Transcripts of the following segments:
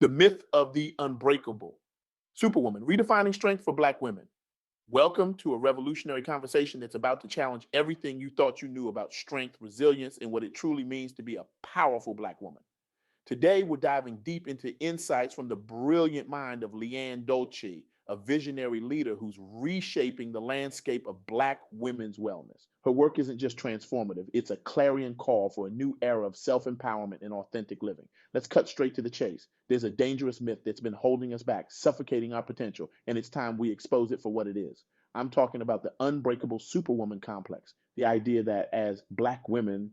The myth of the unbreakable Superwoman, redefining strength for Black women. Welcome to a revolutionary conversation that's about to challenge everything you thought you knew about strength, resilience, and what it truly means to be a powerful Black woman. Today, we're diving deep into insights from the brilliant mind of LeAnne Dolce, a visionary leader who's reshaping the landscape of Black women's wellness. Her work isn't just transformative, it's a clarion call for a new era of self empowerment and authentic living. Let's cut straight to the chase. There's a dangerous myth that's been holding us back, suffocating our potential, and it's time we expose it for what it is. I'm talking about the unbreakable superwoman complex, the idea that as Black women,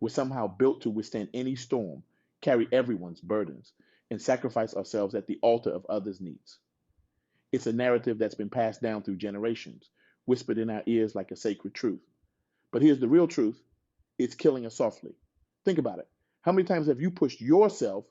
we're somehow built to withstand any storm, carry everyone's burdens, and sacrifice ourselves at the altar of others' needs. It's a narrative that's been passed down through generations, whispered in our ears like a sacred truth. But here's the real truth: it's killing us softly. Think about it. How many times have you pushed yourself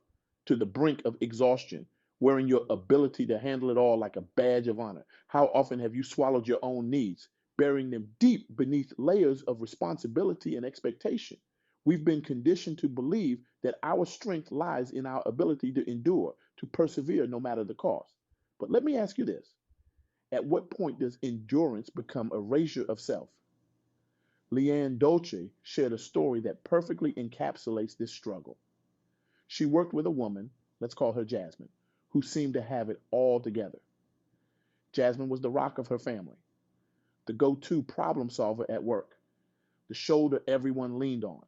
to the brink of exhaustion, wearing your ability to handle it all like a badge of honor? How often have you swallowed your own needs, burying them deep beneath layers of responsibility and expectation? We've been conditioned to believe that our strength lies in our ability to endure, to persevere no matter the cost. But let me ask you this: at what point does endurance become erasure of self? LeAnne Dolce shared a story that perfectly encapsulates this struggle. She worked with a woman, let's call her Jasmine, who seemed to have it all together. Jasmine was the rock of her family, the go to problem solver at work, the shoulder everyone leaned on.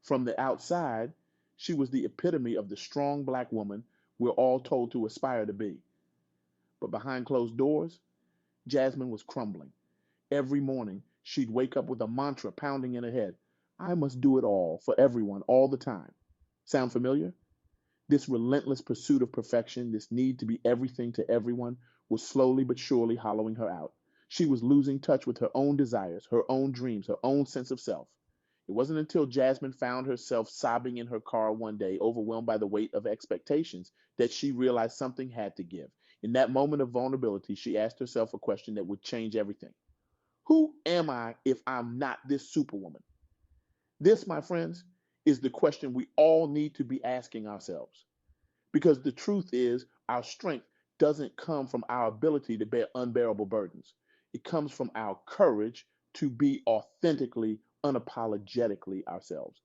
From the outside, she was the epitome of the strong Black woman we're all told to aspire to be. But behind closed doors, Jasmine was crumbling. Every morning, she'd wake up with a mantra pounding in her head: I must do it all for everyone all the time. Sound familiar? This relentless pursuit of perfection, this need to be everything to everyone, was slowly but surely hollowing her out. She was losing touch with her own desires, her own dreams, her own sense of self. It wasn't until Jasmine found herself sobbing in her car one day, overwhelmed by the weight of expectations, that she realized something had to give. In that moment of vulnerability, she asked herself a question that would change everything: who am I if I'm not this superwoman? This, my friends, is the question we all need to be asking ourselves. Because the truth is, our strength doesn't come from our ability to bear unbearable burdens. It comes from our courage to be authentically, unapologetically ourselves.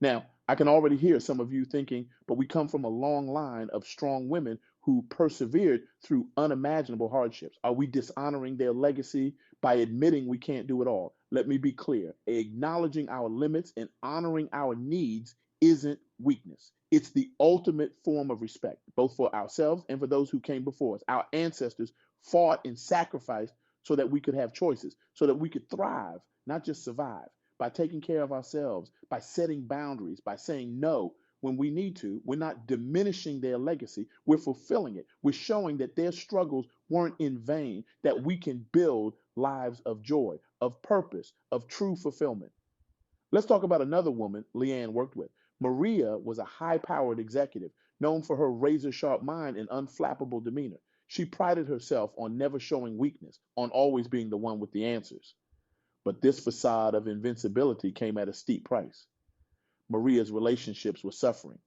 Now, I can already hear some of you thinking, but we come from a long line of strong women who persevered through unimaginable hardships. Are we dishonoring their legacy by admitting we can't do it all? Let me be clear: acknowledging our limits and honoring our needs isn't weakness. It's the ultimate form of respect, both for ourselves and for those who came before us. Our ancestors fought and sacrificed so that we could have choices, so that we could thrive, not just survive. By taking care of ourselves, by setting boundaries, by saying no when we need to, we're not diminishing their legacy, we're fulfilling it. We're showing that their struggles weren't in vain, that we can build lives of joy, of purpose, of true fulfillment. Let's talk about another woman LeAnne worked with. Maria was a high powered executive, known for her razor sharp mind and unflappable demeanor. She prided herself on never showing weakness, on always being the one with the answers. But this facade of invincibility came at a steep price. Maria's relationships were suffering.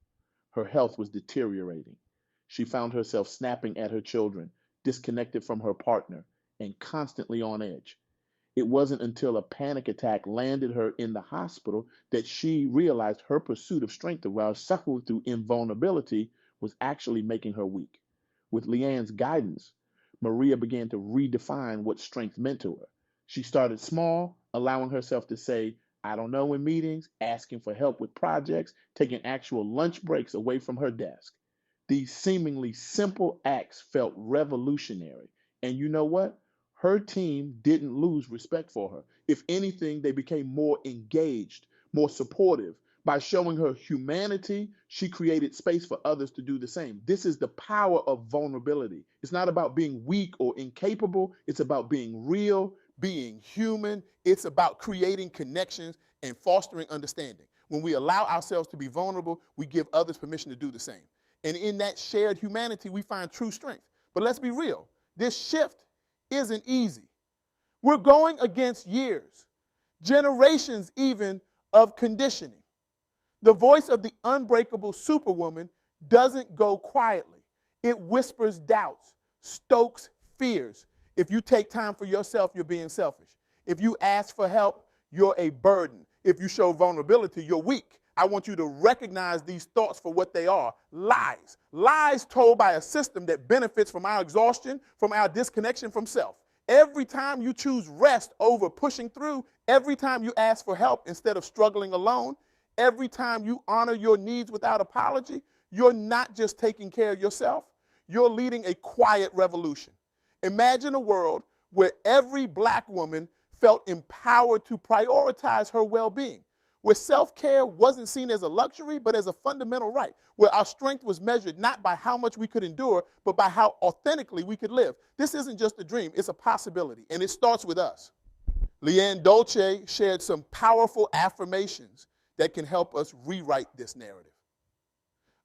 Her health was deteriorating. She found herself snapping at her children, disconnected from her partner, and constantly on edge. It wasn't until a panic attack landed her in the hospital that she realized her pursuit of strength while suffering through invulnerability was actually making her weak. With LeAnne's guidance, Maria began to redefine what strength meant to her. She started small, allowing herself to say, I don't know in meetings, asking for help with projects, taking actual lunch breaks away from her desk. These seemingly simple acts felt revolutionary. And you know what? Her team didn't lose respect for her. If anything, they became more engaged, more supportive. By showing her humanity, she created space for others to do the same. This is the power of vulnerability. It's not about being weak or incapable. It's about being real, being human. It's about creating connections and fostering understanding. When we allow ourselves to be vulnerable, we give others permission to do the same. And in that shared humanity, we find true strength. But let's be real. This shift isn't easy. We're going against years, generations even, of conditioning. The voice of the unbreakable superwoman doesn't go quietly. It whispers doubts, stokes fears. If you take time for yourself, you're being selfish. If you ask for help, you're a burden. If you show vulnerability, you're weak. I want you to recognize these thoughts for what they are: lies. Lies told by a system that benefits from our exhaustion, from our disconnection from self. Every time you choose rest over pushing through, every time you ask for help instead of struggling alone, every time you honor your needs without apology, you're not just taking care of yourself, you're leading a quiet revolution. Imagine a world where every black woman felt empowered to prioritize her well-being, where self-care wasn't seen as a luxury, but as a fundamental right, where our strength was measured not by how much we could endure, but by how authentically we could live. This isn't just a dream, it's a possibility, and it starts with us. LeAnne Dolce shared some powerful affirmations that can help us rewrite this narrative.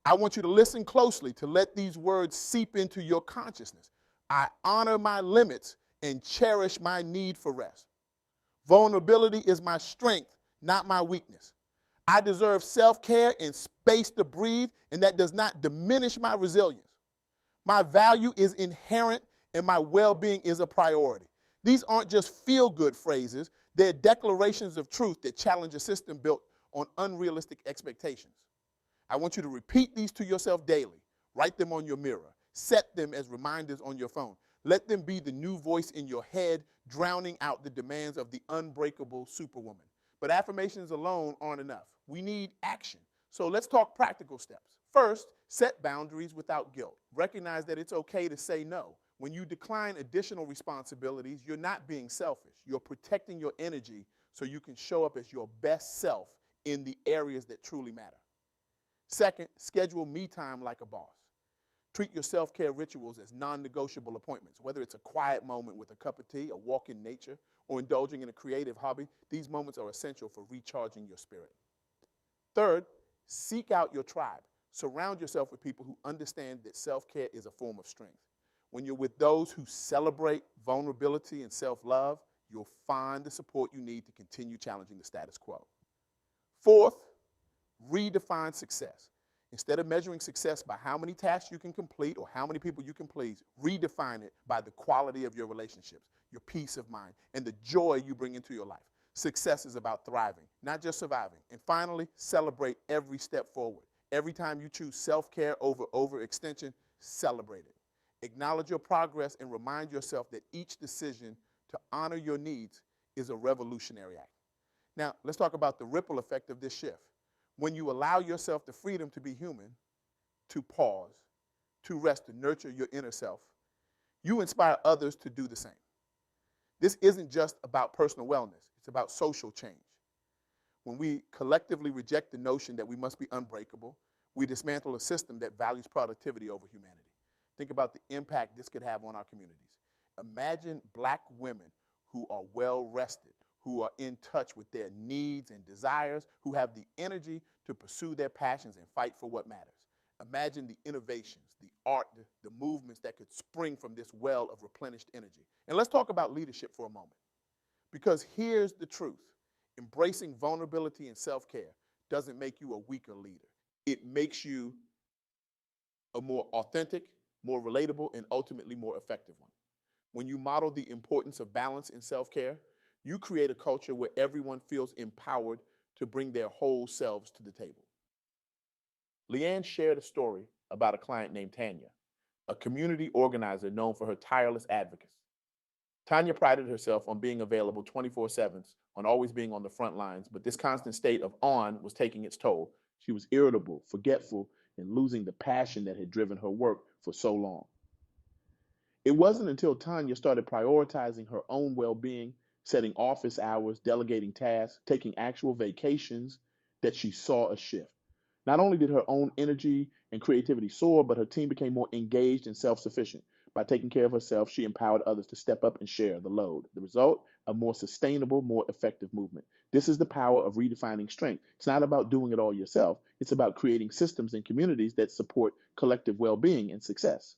I want you to listen closely to let these words seep into your consciousness. I honor my limits and cherish my need for rest. Vulnerability is my strength, not my weakness. I deserve self-care and space to breathe, and that does not diminish my resilience. My value is inherent, and my well-being is a priority. These aren't just feel-good phrases. They're declarations of truth that challenge a system built on unrealistic expectations. I want you to repeat these to yourself daily. Write them on your mirror. Set them as reminders on your phone. Let them be the new voice in your head, drowning out the demands of the unbreakable superwoman. But affirmations alone aren't enough. We need action. So let's talk practical steps. First, set boundaries without guilt. Recognize that it's okay to say no. When you decline additional responsibilities, you're not being selfish. You're protecting your energy so you can show up as your best self in the areas that truly matter. Second, schedule me time like a boss. Treat your self-care rituals as non-negotiable appointments. Whether it's a quiet moment with a cup of tea, a walk in nature, or indulging in a creative hobby, these moments are essential for recharging your spirit. Third, seek out your tribe. Surround yourself with people who understand that self-care is a form of strength. When you're with those who celebrate vulnerability and self-love, you'll find the support you need to continue challenging the status quo. Fourth, redefine success. Instead of measuring success by how many tasks you can complete or how many people you can please, redefine it by the quality of your relationships, your peace of mind, and the joy you bring into your life. Success is about thriving, not just surviving. And finally, celebrate every step forward. Every time you choose self-care over overextension, celebrate it. Acknowledge your progress and remind yourself that each decision to honor your needs is a revolutionary act. Now, let's talk about the ripple effect of this shift. When you allow yourself the freedom to be human, to pause, to rest, to nurture your inner self, you inspire others to do the same. This isn't just about personal wellness, it's about social change. When we collectively reject the notion that we must be unbreakable, we dismantle a system that values productivity over humanity. Think about the impact this could have on our communities. Imagine black women who are well rested, who are in touch with their needs and desires, who have the energy to pursue their passions and fight for what matters. Imagine the innovations, the art, the movements that could spring from this well of replenished energy. And let's talk about leadership for a moment. Because here's the truth. Embracing vulnerability and self-care doesn't make you a weaker leader. It makes you a more authentic, more relatable, and ultimately more effective one. When you model the importance of balance in self-care, you create a culture where everyone feels empowered to bring their whole selves to the table. LeAnne shared a story about a client named Tanya, a community organizer known for her tireless advocacy. Tanya prided herself on being available 24/7, on always being on the front lines, but this constant state of on was taking its toll. She was irritable, forgetful, and losing the passion that had driven her work for so long. It wasn't until Tanya started prioritizing her own well-being, setting office hours, delegating tasks, taking actual vacations, that she saw a shift. Not only did her own energy and creativity soar, but her team became more engaged and self-sufficient. By taking care of herself, she empowered others to step up and share the load. The result, a more sustainable, more effective movement. This is the power of redefining strength. It's not about doing it all yourself. It's about creating systems and communities that support collective well-being and success.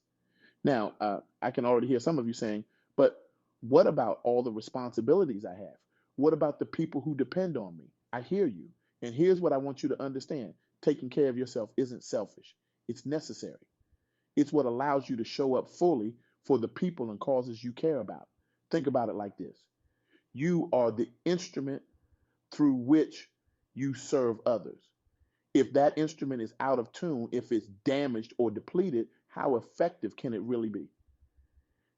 Now, I can already hear some of you saying, but what about all the responsibilities I have? What about the people who depend on me? I hear you. And here's what I want you to understand. Taking care of yourself isn't selfish. It's necessary. It's what allows you to show up fully for the people and causes you care about. Think about it like this. You are the instrument through which you serve others. If that instrument is out of tune, if it's damaged or depleted, how effective can it really be?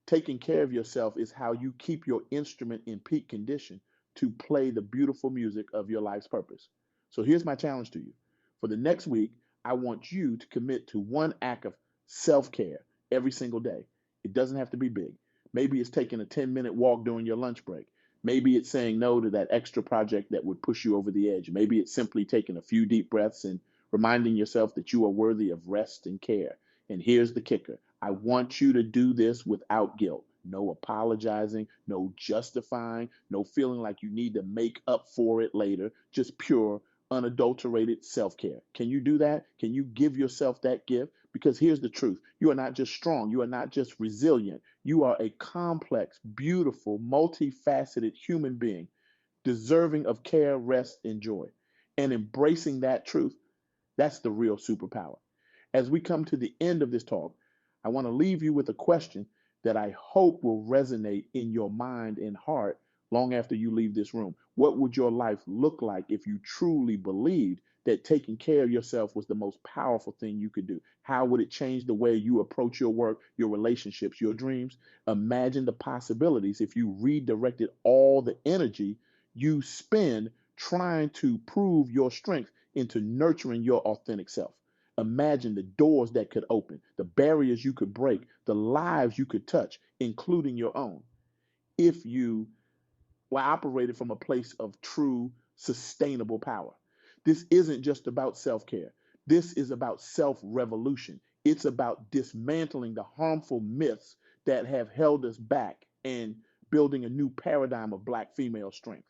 Taking care of yourself is how you keep your instrument in peak condition to play the beautiful music of your life's purpose. So here's my challenge to you. For the next week, I want you to commit to one act of self care every single day. It doesn't have to be big. Maybe it's taking a 10-minute walk during your lunch break. Maybe it's saying no to that extra project that would push you over the edge. Maybe it's simply taking a few deep breaths and reminding yourself that you are worthy of rest and care. And here's the kicker. I want you to do this without guilt. No apologizing, no justifying, no feeling like you need to make up for it later. Just pure, unadulterated self care. Can you do that? Can you give yourself that gift? Because here's the truth. You are not just strong. You are not just resilient. You are a complex, beautiful, multifaceted human being deserving of care, rest, and joy. And embracing that truth, that's the real superpower. As we come to the end of this talk, I want to leave you with a question that I hope will resonate in your mind and heart long after you leave this room. What would your life look like if you truly believed that taking care of yourself was the most powerful thing you could do? How would it change the way you approach your work, your relationships, your dreams? Imagine the possibilities if you redirected all the energy you spend trying to prove your strength into nurturing your authentic self. Imagine the doors that could open, the barriers you could break, the lives you could touch, including your own, if you were operated from a place of true, sustainable power. This isn't just about self care, this is about self revolution. It's about dismantling the harmful myths that have held us back and building a new paradigm of Black female strength,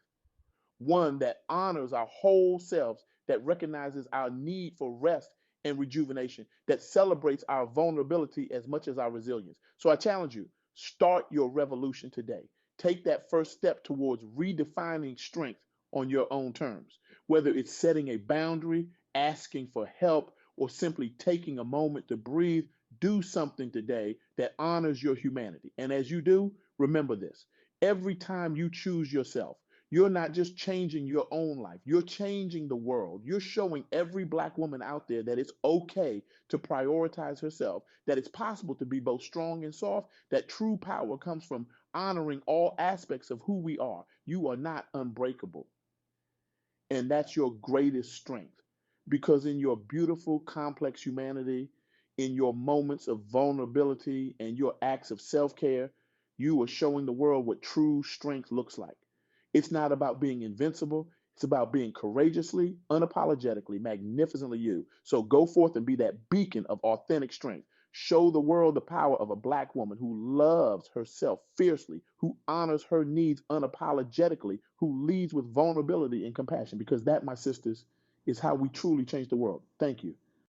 one that honors our whole selves, that recognizes our need for rest and rejuvenation, that celebrates our vulnerability as much as our resilience. So I challenge you, start your revolution today. Take that first step towards redefining strength on your own terms, whether it's setting a boundary, asking for help, or simply taking a moment to breathe. Do something today that honors your humanity. And as you do, remember this: every time you choose yourself, you're not just changing your own life, you're changing the world. You're showing every Black woman out there that it's okay to prioritize herself, that it's possible to be both strong and soft, that true power comes from honoring all aspects of who we are. You are not unbreakable. And that's your greatest strength. Because in your beautiful, complex humanity, in your moments of vulnerability and your acts of self care, you are showing the world what true strength looks like. It's not about being invincible. It's about being courageously, unapologetically, magnificently you. So go forth and be that beacon of authentic strength. Show the world the power of a Black woman who loves herself fiercely, who honors her needs unapologetically, who leads with vulnerability and compassion. Because that, my sisters, is how we truly change the world. Thank you.